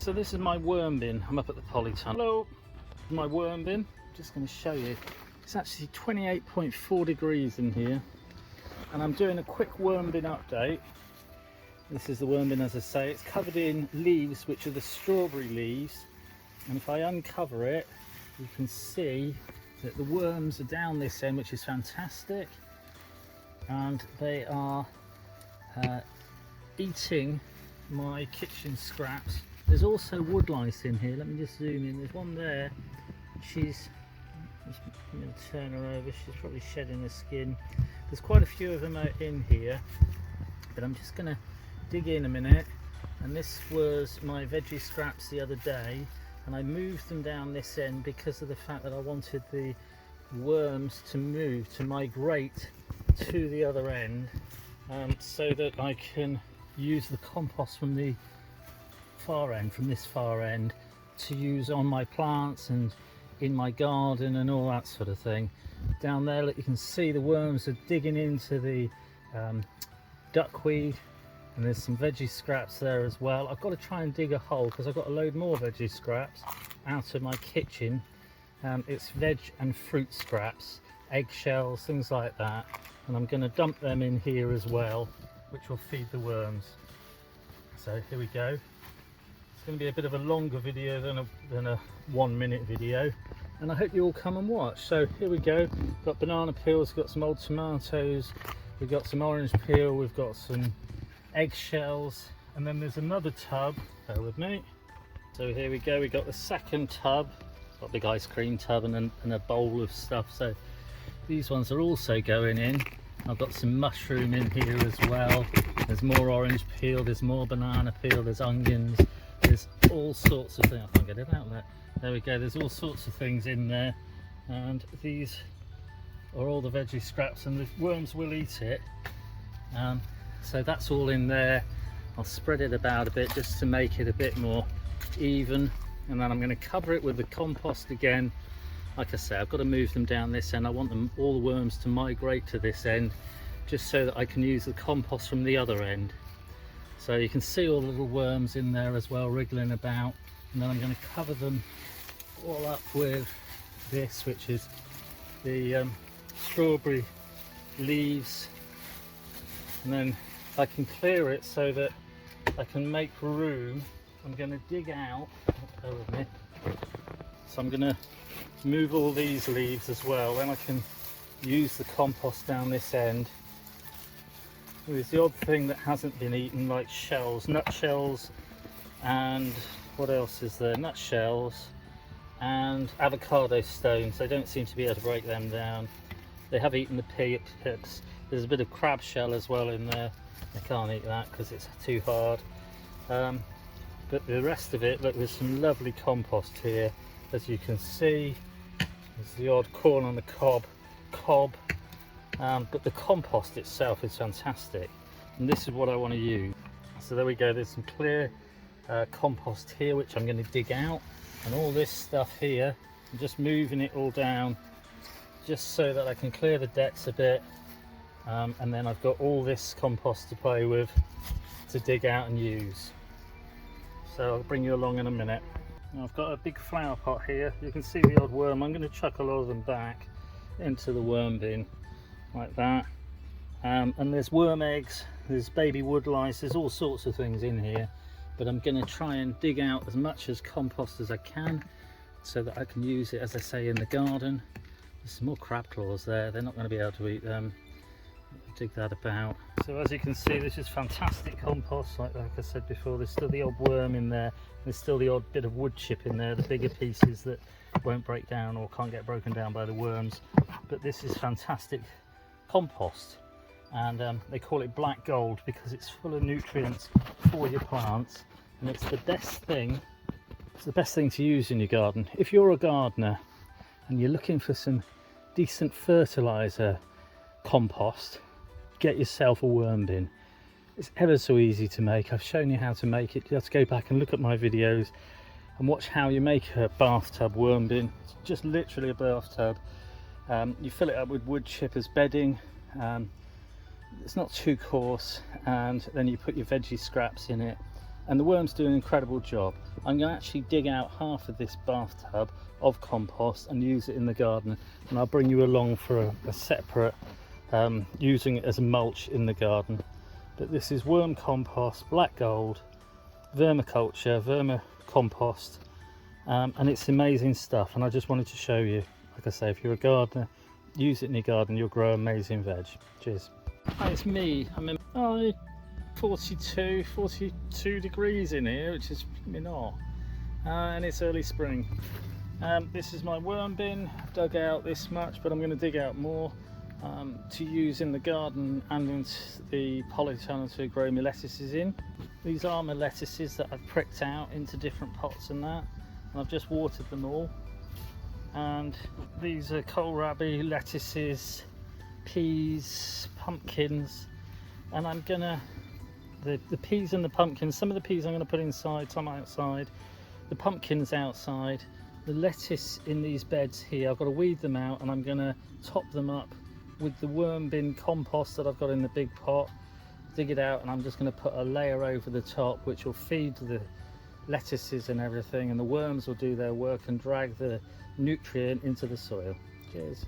So this is my worm bin. I'm up at the polytunnel. Hello, my worm bin. Just going to show you. It's actually 28.4 degrees in here, and I'm doing a quick worm bin update. This is the worm bin, as I say. It's covered in leaves, which are the strawberry leaves, and if I uncover it, you can see that the worms are down this end, which is fantastic, and they are eating my kitchen scraps. There's also wood lice in here. Let me just zoom in. There's one there. I'm going to turn her over. She's probably shedding her skin. There's quite a few of them out in here, but I'm just going to dig in a minute. And this was my veggie scraps the other day, and I moved them down this end because of the fact that I wanted the worms to migrate to the other end, so that I can use the compost from the far end, from this far end, to use on my plants and in my garden and all that sort of thing. Down there, look, you can see the worms are digging into the duckweed, and there's some veggie scraps there as well. I've got to try and dig a hole because I've got to load more veggie scraps out of my kitchen. It's veg and fruit scraps, eggshells, things like that, and I'm going to dump them in here as well, which will feed the worms. So here we go. It's going to be a bit of a longer video than a 1 minute video, and I hope you all come and watch. So here we go. Got banana peels, got some old tomatoes, we've got some orange peel, we've got some eggshells, and then there's another tub. Bear with me. So here we go. We got the second tub. Got a big ice cream tub and a bowl of stuff. So these ones are also going in. I've got some mushroom in here as well. There's more orange peel, there's more banana peel, there's onions, there's all sorts of things. I can't get it out there. There we go, there's all sorts of things in there, and these are all the veggie scraps, and the worms will eat it. So that's all in there. I'll spread it about a bit just to make it a bit more even, and then I'm going to cover it with the compost again. Like I say, I've got to move them down this end. I want them, all the worms, to migrate to this end, just so that I can use the compost from the other end. So you can see all the little worms in there as well, wriggling about. And then I'm going to cover them all up with this, which is the strawberry leaves. And then I can clear it so that I can make room. I'm going to dig out, bear with me. So I'm going to move all these leaves as well, then I can use the compost down this end. There's the odd thing that hasn't been eaten, like shells, nut shells, and what else is there? Nut shells and avocado stones. They don't seem to be able to break them down. They have eaten the pips. There's a bit of crab shell as well in there. I can't eat that because it's too hard. But the rest of it, look, there's some lovely compost here, as you can see. There's the odd corn on the cob, but the compost itself is fantastic, and this is what I want to use. So there we go, there's some clear compost here, which I'm going to dig out, and all this stuff here, I'm just moving it all down just so that I can clear the decks a bit, and then I've got all this compost to play with to dig out and use. So I'll bring you along in a minute. I've got a big flower pot here. You can see the odd worm. I'm going to chuck a lot of them back into the worm bin like that. And there's worm eggs, there's baby wood lice, there's all sorts of things in here. But I'm going to try and dig out as much as compost as I can so that I can use it, as I say, in the garden. There's some more crab claws there. They're not going to be able to eat them. Dig that about. So as you can see, this is fantastic compost. Like I said before, there's still the odd worm in there. There's still the odd bit of wood chip in there, the bigger pieces that won't break down or can't get broken down by the worms. But this is fantastic compost, and they call it black gold because it's full of nutrients for your plants, and it's the best thing. It's the best thing to use in your garden. If you're a gardener and you're looking for some decent fertilizer compost, get yourself a worm bin. It's ever so easy to make. I've shown you how to make it. You have to go back and look at my videos and watch how you make a bathtub worm bin. It's just literally a bathtub. You fill it up with wood chip as bedding. It's not too coarse, and then you put your veggie scraps in it, and the worms do an incredible job. I'm going to actually dig out half of this bathtub of compost and use it in the garden, and I'll bring you along for a separate using it as a mulch in the garden. But this is worm compost, black gold, vermiculture, vermicompost, and it's amazing stuff, and I just wanted to show you. Like I say, if you're a gardener, use it in your garden, you'll grow amazing veg. Cheers. Hi, it's me. I'm in 42 degrees in here, which is not, and it's early spring. This is my worm bin. I've dug out this much, but I'm going to dig out more to use in the garden and into the polytunnel to grow my lettuces in. These are my lettuces that I've pricked out into different pots and that, and I've just watered them all. And these are kohlrabi lettuces, peas, pumpkins, and I'm gonna the peas and the pumpkins, some of the peas I'm going to put inside, some outside, the pumpkins outside. The lettuce in these beds here, I've got to weed them out, and I'm going to top them up with the worm bin compost that I've got in the big pot. Dig it out, and I'm just going to put a layer over the top which will feed the lettuces and everything, and the worms will do their work and drag the nutrient into the soil. Cheers.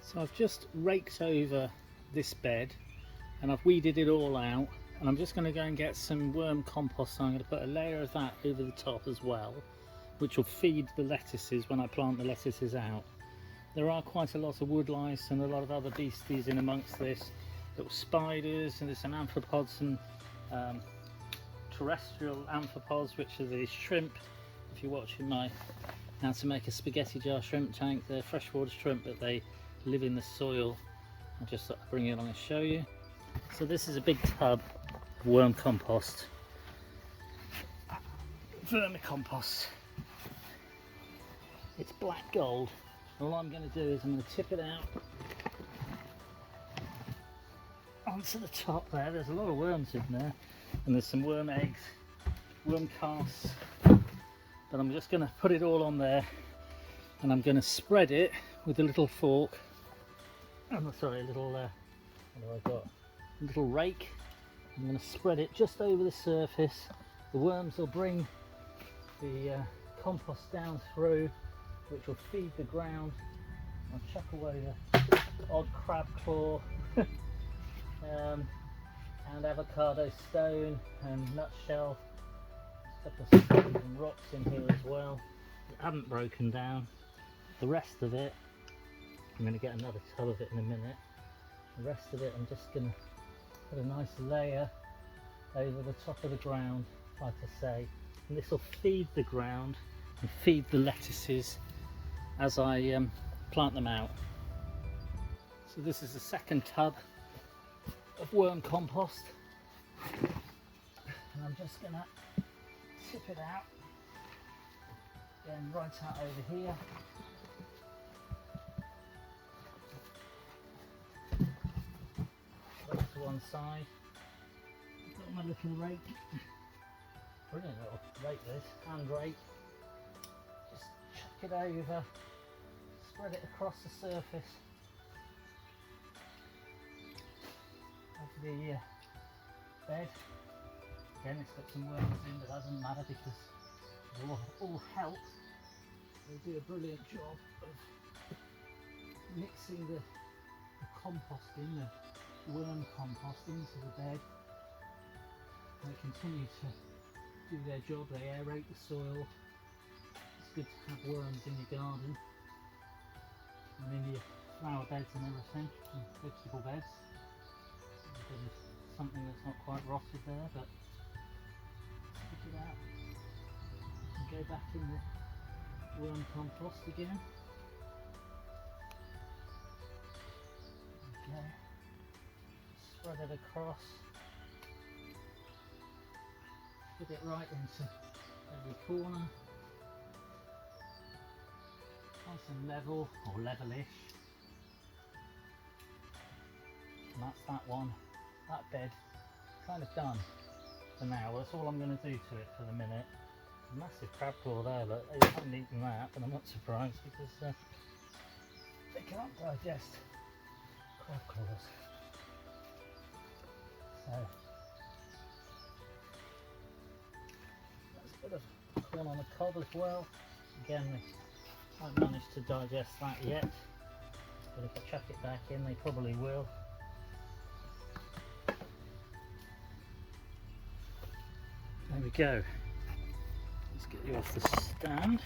So I've just raked over this bed and I've weeded it all out, and I'm just going to go and get some worm compost. So I'm going to put a layer of that over the top as well, which will feed the lettuces when I plant the lettuces out. There are quite a lot of wood lice and a lot of other beasties in amongst this, little spiders, and there's some amphipods and terrestrial amphipods, which are the shrimp. If you're watching my how to make a spaghetti jar shrimp tank, they're freshwater shrimp, but they live in the soil. I'll just bring it along and show you. So this is a big tub of worm compost, vermicompost. It's black gold. All I'm going to do is I'm going to tip it out onto the top there. There's a lot of worms in there, and there's some worm eggs, worm casts, but I'm just going to put it all on there, and I'm going to spread it with a little fork. Oh, sorry, a little what have I got? A little rake. I'm going to spread it just over the surface. The worms will bring the compost down through, which will feed the ground. I'll chuck away the odd crab claw and avocado stone and nutshell. There's a couple of stones and rocks in here as well that haven't broken down. The rest of it, I'm going to get another tub of it in a minute. The rest of it I'm just going to put a nice layer over the top of the ground, like I say, and this will feed the ground and feed the lettuces as I plant them out. So this is the second tub of worm compost, and I'm just going to tip it out, then right out over here. To one side. I've got my little rake. Brilliant little rake this, hand rake. Just chuck it over, spread it across the surface of the bed. Again, it's got some worms in, but that doesn't matter because they all help. They do a brilliant job of mixing the compost in, the worm compost into the bed. They continue to do their job, they aerate the soil. It's good to have worms in your garden and in your flower beds and everything, and vegetable beds. There's something that's not quite rotted there, but stick it out and go back in the worm compost again. Okay. Spread it across, get it right into every corner, nice and level, or levelish. And that's that one, that bed kind of done for now. That's all I'm going to do to it for the minute. Massive crab claw there, look. They haven't eaten that, but I'm not surprised because they can't digest crab claws. So that's a bit of corn on the cob as well. Again, they haven't managed to digest that yet, but if I chuck it back in, they probably will. There we go. Let's get you off the stand.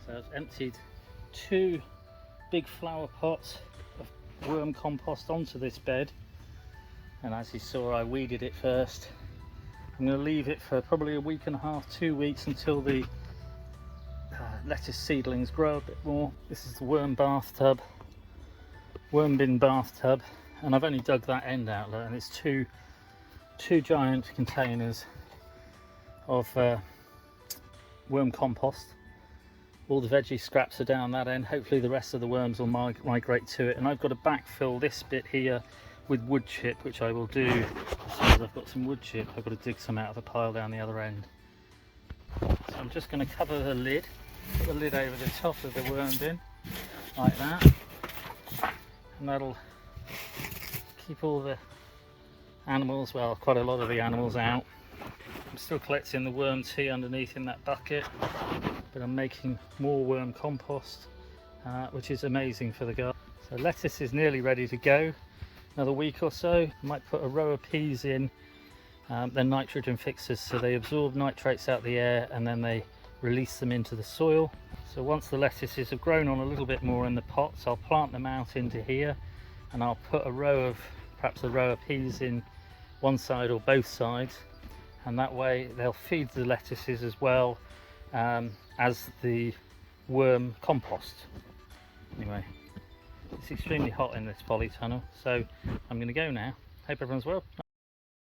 So I've emptied 2 big flower pots of worm compost onto this bed, and as you saw, I weeded it first. I'm going to leave it for probably a week and a half, 2 weeks, until the lettuce seedlings grow a bit more. This is the worm bathtub, Wormbin bathtub, and I've only dug that end out there, and it's two giant containers of worm compost. All the veggie scraps are down that end. Hopefully the rest of the worms will migrate to it, and I've got to backfill this bit here with wood chip, which I will do as soon as I've got some wood chip. I've got to dig some out of the pile down the other end. So I'm just going to cover the lid, put the lid over the top of the worm bin like that, and that'll keep all the animals, well, quite a lot of the animals out. I'm still collecting the worm tea underneath in that bucket, but I'm making more worm compost, which is amazing for the garden. So lettuce is nearly ready to go. Another week or so, I might put a row of peas in. They're nitrogen fixers, so they absorb nitrates out the air and then they release them into the soil. So once the lettuces have grown on a little bit more in the pots, I'll plant them out into here, and I'll put perhaps a row of peas in one side or both sides, and that way they'll feed the lettuces as well as the worm compost. Anyway, it's extremely hot in this polytunnel, so I'm going to go now. Hope everyone's well.